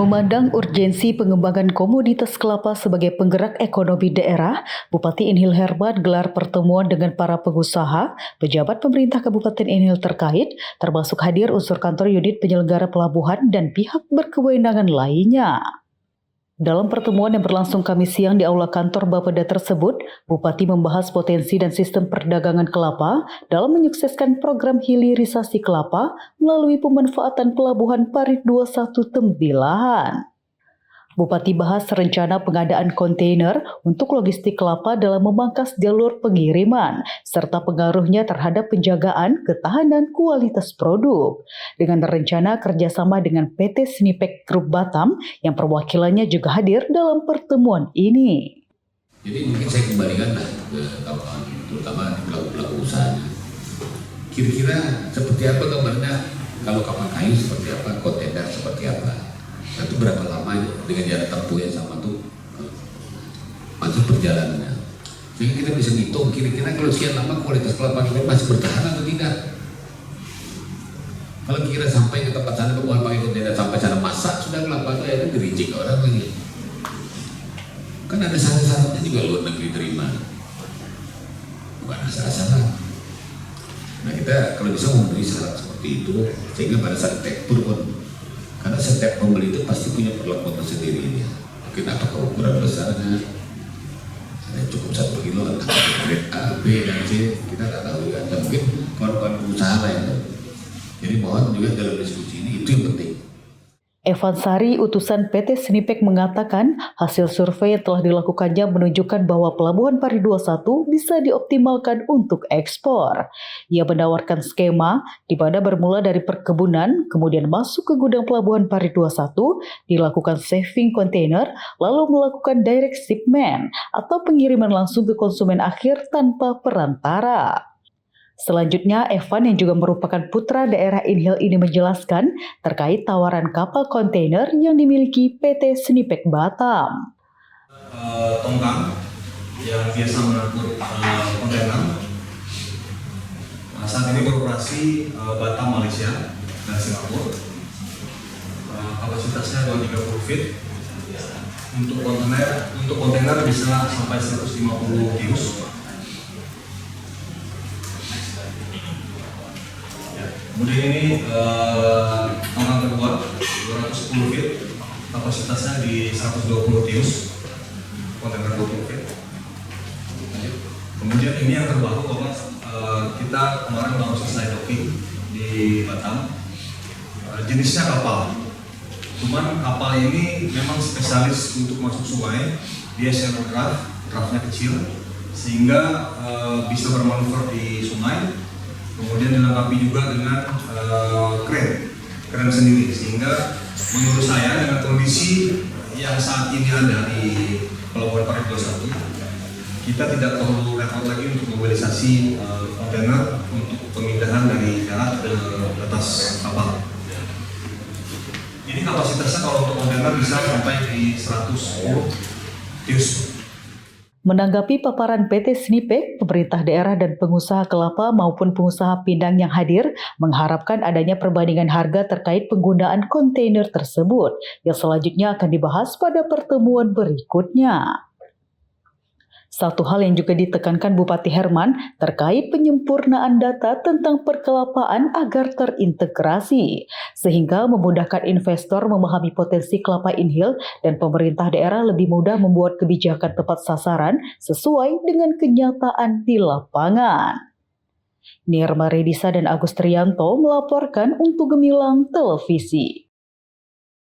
Memandang urgensi pengembangan komoditas kelapa sebagai penggerak ekonomi daerah, Bupati Inhil Herman gelar pertemuan dengan para pengusaha, pejabat pemerintah Kabupaten Inhil terkait, termasuk hadir unsur kantor unit penyelenggara pelabuhan dan pihak berkewenangan lainnya. Dalam pertemuan yang berlangsung Kamis siang di aula kantor Bapeda tersebut, Bupati membahas potensi dan sistem perdagangan kelapa dalam menyukseskan program hilirisasi kelapa melalui pemanfaatan pelabuhan Parit 21 Tembilahan. Bupati bahas rencana pengadaan kontainer untuk logistik kelapa dalam memangkas jalur pengiriman, serta pengaruhnya terhadap penjagaan ketahanan kualitas produk. Dengan rencana kerjasama dengan PT Snipek Group Batam yang perwakilannya juga hadir dalam pertemuan ini. Jadi mungkin saya kembalikan ke kawan-kawan, terutama di pelaku-pelaku usahanya. Kira-kira seperti apa gambarnya kalau kapal kayu seperti apa, kontainer seperti apa. Itu berapa lama dengan jarak tempuh yang sama tuh masuk perjalanannya, sehingga kita bisa ngitung kira-kira kalau sekian lama kualitas kelapa kita masih bertahan atau tidak. Kalau kira sampai ke tempat sana bukan pakai kontainer, sampai sana masak sudah kelapa itu dirijik orang lagi. Kan ada syarat-syaratnya juga luar negeri terima, bukan asal-asalan. Nah kita kalau bisa memberi syarat seperti itu sehingga pada saat tekstur pun, karena setiap pembeli itu pasti punya perlakuan tersendiri ya. Mungkin apakah ukuran besarnya cukup 1 kilo atau grade A, B, dan C, kita tak tahu ya. Dan mungkin kawan-kawan pengusaha lain. Jadi mohon juga dalam diskusi ini itu yang penting. Evan Sari, utusan PT Snipek mengatakan hasil survei yang telah dilakukannya menunjukkan bahwa Pelabuhan Parit 21 bisa dioptimalkan untuk ekspor. Ia menawarkan skema di mana bermula dari perkebunan, kemudian masuk ke gudang Pelabuhan Parit 21, dilakukan saving container, lalu melakukan direct shipment atau pengiriman langsung ke konsumen akhir tanpa perantara. Selanjutnya, Evan yang juga merupakan putra daerah Inhil ini menjelaskan terkait tawaran kapal kontainer yang dimiliki PT Snipek Batam. Tongkang yang biasa mengangkut kontainer saat ini beroperasi Batam, Malaysia dan Singapura. Kapasitasnya 230 feet. Untuk kontainer bisa sampai 150 tius. Kemudian ini tongkang kedua 210 feet, kapasitasnya di 120 tius, kontainer 20 feet. Kemudian ini yang terbaru karena kita kemarin baru selesai docking di Batam. Jenisnya kapal, cuman kapal ini memang spesialis untuk masuk sungai. Dia shallow draftnya kecil sehingga bisa bermanuver di sungai. Kemudian dilengkapi juga dengan kren sendiri, sehingga menurut saya dengan kondisi yang saat ini ada di Pelabuhan Parit 21, kita tidak perlu repot lagi untuk mobilisasi kontainer untuk pemindahan dari darat ke atas kapal. Ini kapasitasnya kalau untuk kontainer bisa sampai di 110 tius. Menanggapi paparan PT Snipek, pemerintah daerah dan pengusaha kelapa maupun pengusaha pindang yang hadir mengharapkan adanya perbandingan harga terkait penggunaan kontainer tersebut yang selanjutnya akan dibahas pada pertemuan berikutnya. Satu hal yang juga ditekankan Bupati Herman terkait penyempurnaan data tentang perkelapaan agar terintegrasi, sehingga memudahkan investor memahami potensi kelapa Inhil dan pemerintah daerah lebih mudah membuat kebijakan tepat sasaran sesuai dengan kenyataan di lapangan. Nirma Redisa dan Agus Trianto melaporkan untuk Gemilang Televisi.